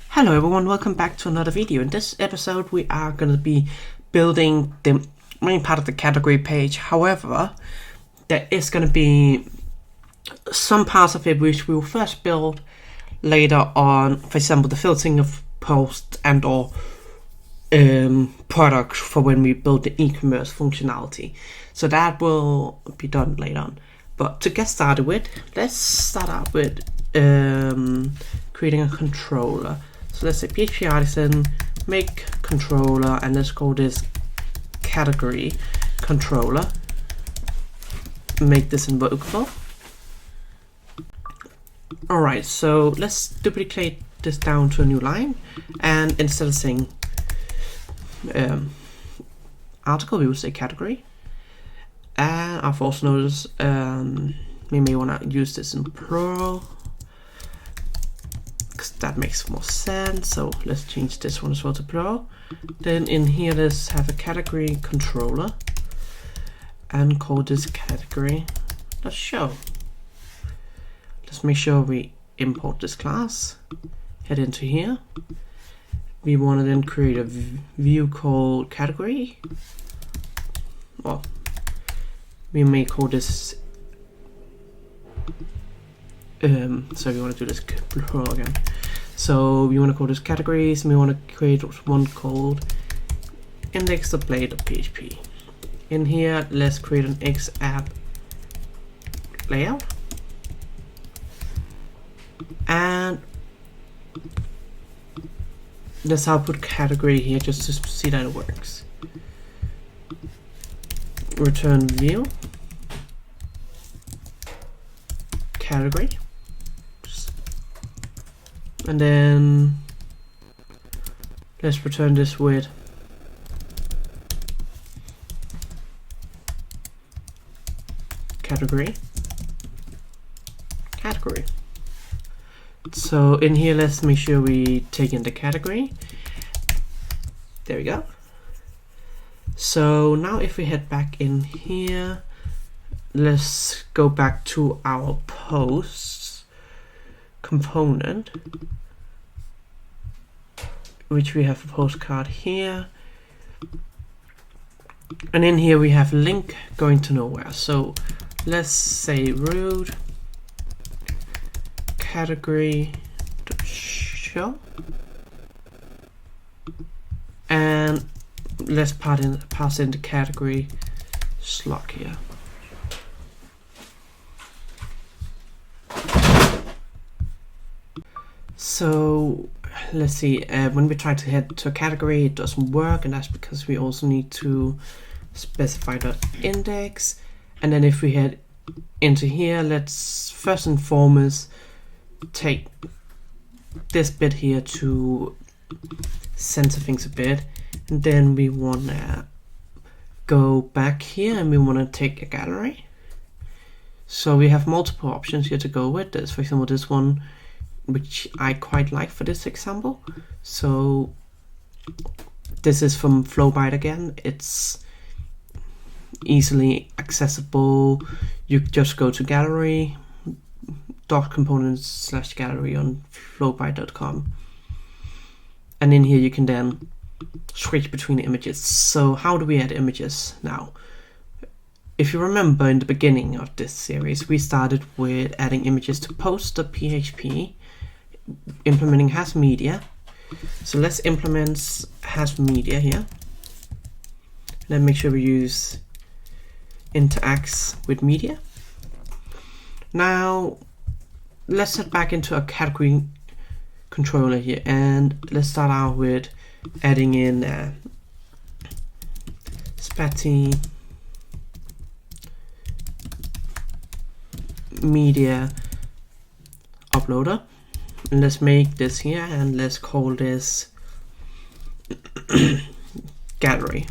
Hello everyone, welcome back to another video. In this episode we are going to be building the main part of the category page. However, there is going to be some parts of it which we will first build later on. For example, the filtering of posts and or products for when we build the e-commerce functionality. So that will be done later on. But to get started with, let's start out with creating a controller. So let's say PHP artisan make controller, and let's call this category controller. Make this invocable. Alright, so let's duplicate this down to a new line, and instead of saying article, we will say category. And I've also noticed we may want to use this in plural, because that makes more sense. So let's change this one as well to plural. Then in here, let's have a category controller and call this category .show. Let's make sure we import this class. Head into here. We want to then create a view called category. Well, we may call this so we want to do this plural again. So we want to call this categories, and we want to create one called index.play.php. In here, let's create an X app layout, and let's output category here just to see that it works. Return view category, and then let's return this with category. So in here, let's make sure we take in the category. There we go. So now if we head back in here, let's go back to our posts component, which we have a postcard here, and in here we have link going to nowhere. So let's say root category show, and let's pass in the category slug here. So let's see, when we try to head to a category, it doesn't work, and that's because we also need to specify the index. And then if we head into here, let's first and foremost take this bit here to center things a bit, and then we want to go back here and we want to take a gallery. So we have multiple options here to go with this. For example, this one, which I quite like for this example. So this is from Flowbyte again. It's easily accessible. You just go to gallery .components/gallery on flowbyte.com, and in here you can then switch between images. So how do we add images now? If you remember, in the beginning of this series, we started with adding images to post.php, implementing has media. So let's implement has media here. Then make sure we use interacts with media. Now let's head back into a category controller here, and let's start out with adding in Spatty media uploader, and let's make this here, and let's call this gallery,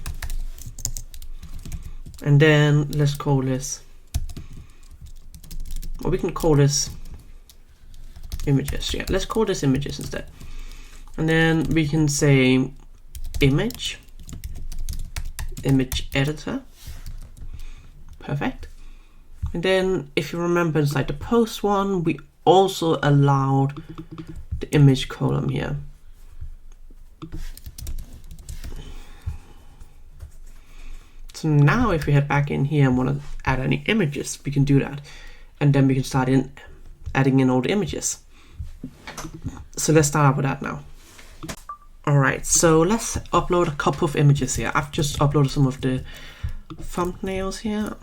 and then let's call this, or we can call this images. Yeah, let's call this images instead, and then we can say image editor. Perfect. And then if you remember, inside the post one, we also allowed the image column here. So now if we head back in here and want to add any images, we can do that. And then we can start adding in all the images. So let's start out with that now. Alright, so let's upload a couple of images here. I've just uploaded some of the thumbnails here.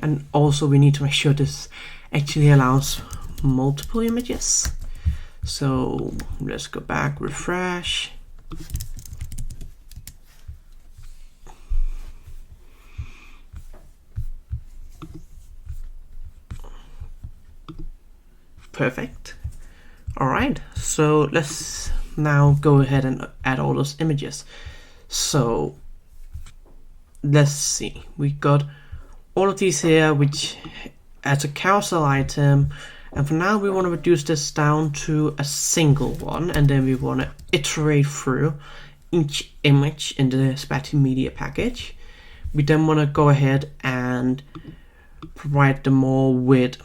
And also we need to make sure this actually allows multiple images. So let's go back, refresh. Perfect. Alright, so let's now go ahead and add all those images. So let's see, we got all of these here which as a carousel item, and for now we want to reduce this down to a single one, and then we want to iterate through each image in the Spatty Media package. We then want to go ahead and provide them all with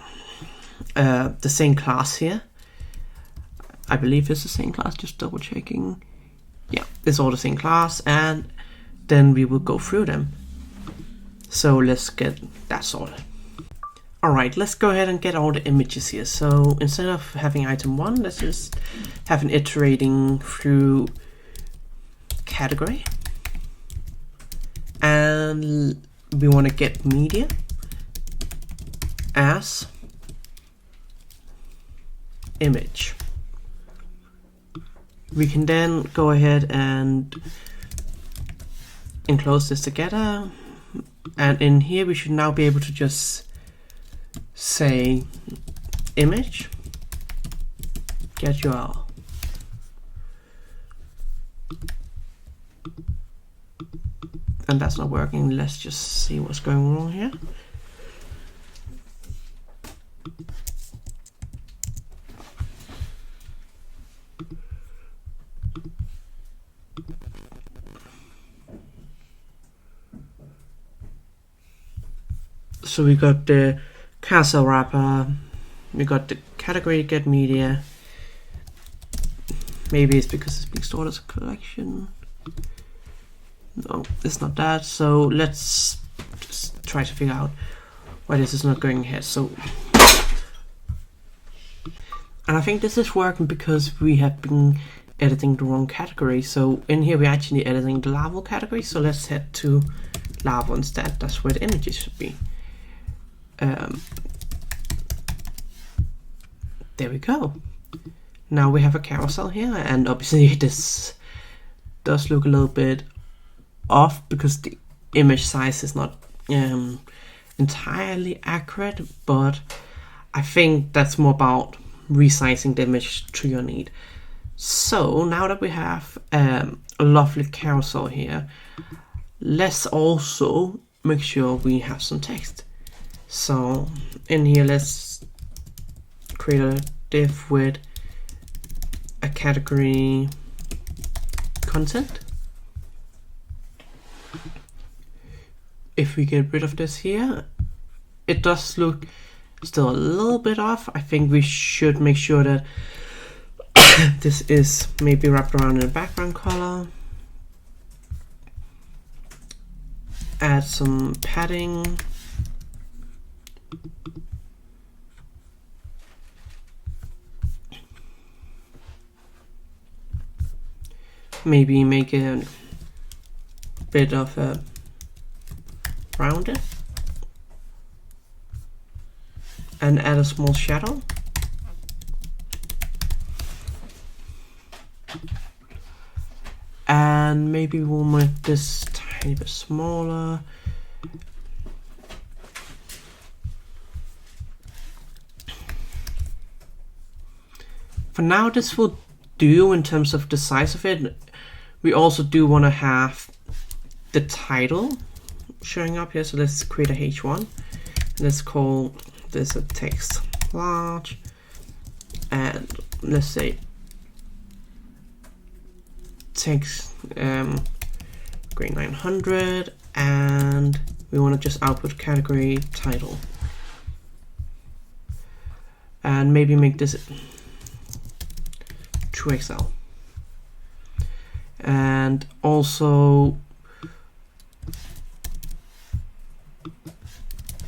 the same class here. I believe it's the same class, just double checking. Yeah, it's all the same class, and then we will go through them. So let's get that sorted. Alright, let's go ahead and get all the images here. So instead of having item 1, let's just have an iterating through category. And we want to get media as image. We can then go ahead and enclose this together, and in here we should now be able to just say image get URL. And that's not working. Let's just see what's going wrong here. So we got the carousel wrapper, we got the category get media. Maybe it's because it's being stored as a collection. No, it's not that. So let's just try to figure out why this is not going ahead. So, and I think this is working because we have been editing the wrong category. So in here we're actually editing the Laravel category. So let's head to Laravel instead. That's where the images should be. There we go. Now we have a carousel here, and obviously this does look a little bit off because the image size is not entirely accurate, but I think that's more about resizing the image to your need. So now that we have a lovely carousel here, let's also make sure we have some text. So in here, let's create a div with a category content. If we get rid of this here, it does look still a little bit off. I think we should make sure that this is maybe wrapped around in a background color. Add some padding. Maybe make a bit of a rounded and add a small shadow. And maybe we'll make this tiny bit smaller. For now, this will do in terms of the size of it. We also do want to have the title showing up here. So let's create a H1. Let's call this a text large. And let's say text grade 900. And we want to just output category title. And maybe make this to Excel. And also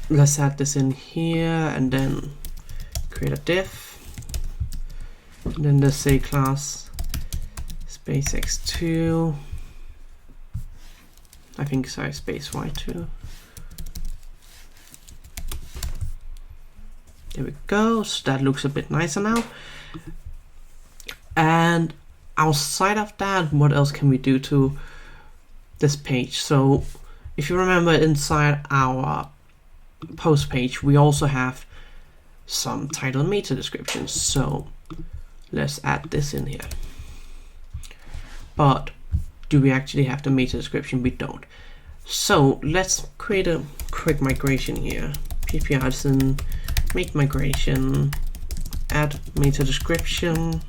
let's add this in here and then create a div, and then let's say class space x2, I think, sorry, space y2. There we go, so that looks a bit nicer now. And outside of that, what else can we do to this page? So if you remember, inside our post page we also have some title and meta descriptions, so let's add this in here. But do we actually have the meta description? We don't. So let's create a quick migration here. PHP artisan make migration, add meta description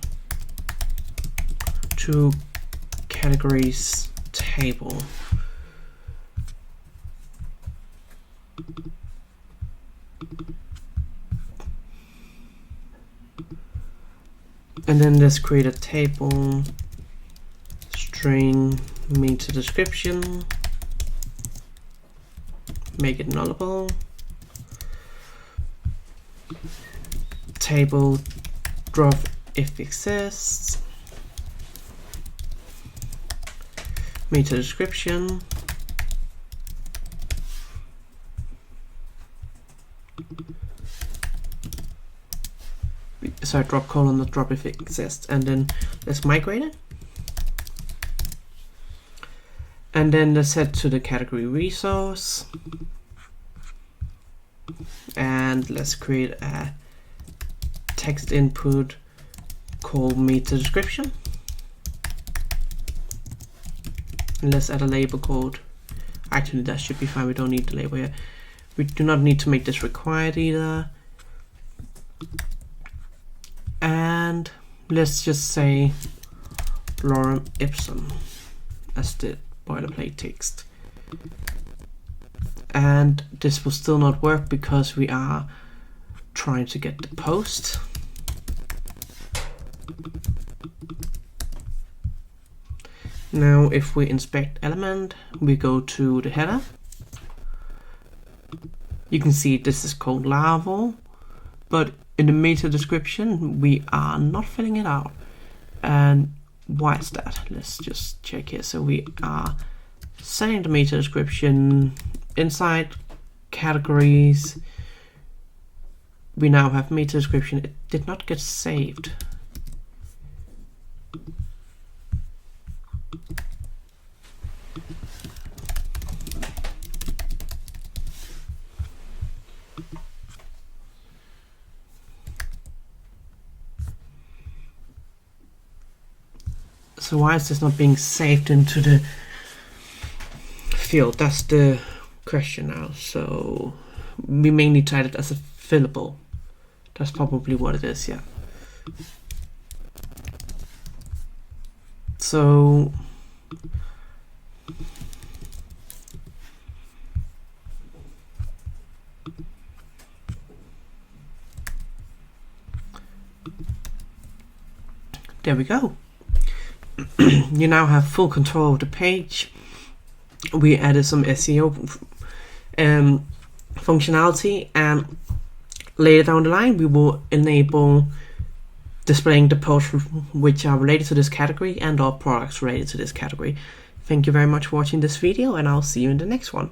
to categories table. And then let's create a table string meta description, make it nullable, table drop if exists, meta description, sorry, drop colon, not drop if it exists, and then let's migrate it. And then let's set to the category resource, and let's create a text input called meta description, and let's add a label code. Actually, that should be fine, we don't need the label here. We do not need to make this required either. And let's just say lorem ipsum as the boilerplate text. And this will still not work because we are trying to get the post. Now if we inspect element, we go to the header. You can see this is called Laravel, but in the meta description we are not filling it out. And why is that? Let's just check here. So we are setting the meta description inside categories. We now have meta description. It did not get saved. So why is this not being saved into the field? That's the question now. So we mainly tried it as a fillable. That's probably what it is, yeah. So there we go. You now have full control of the page. We added some SEO functionality, and later down the line we will enable displaying the posts which are related to this category and all products related to this category. Thank you very much for watching this video, and I'll see you in the next one.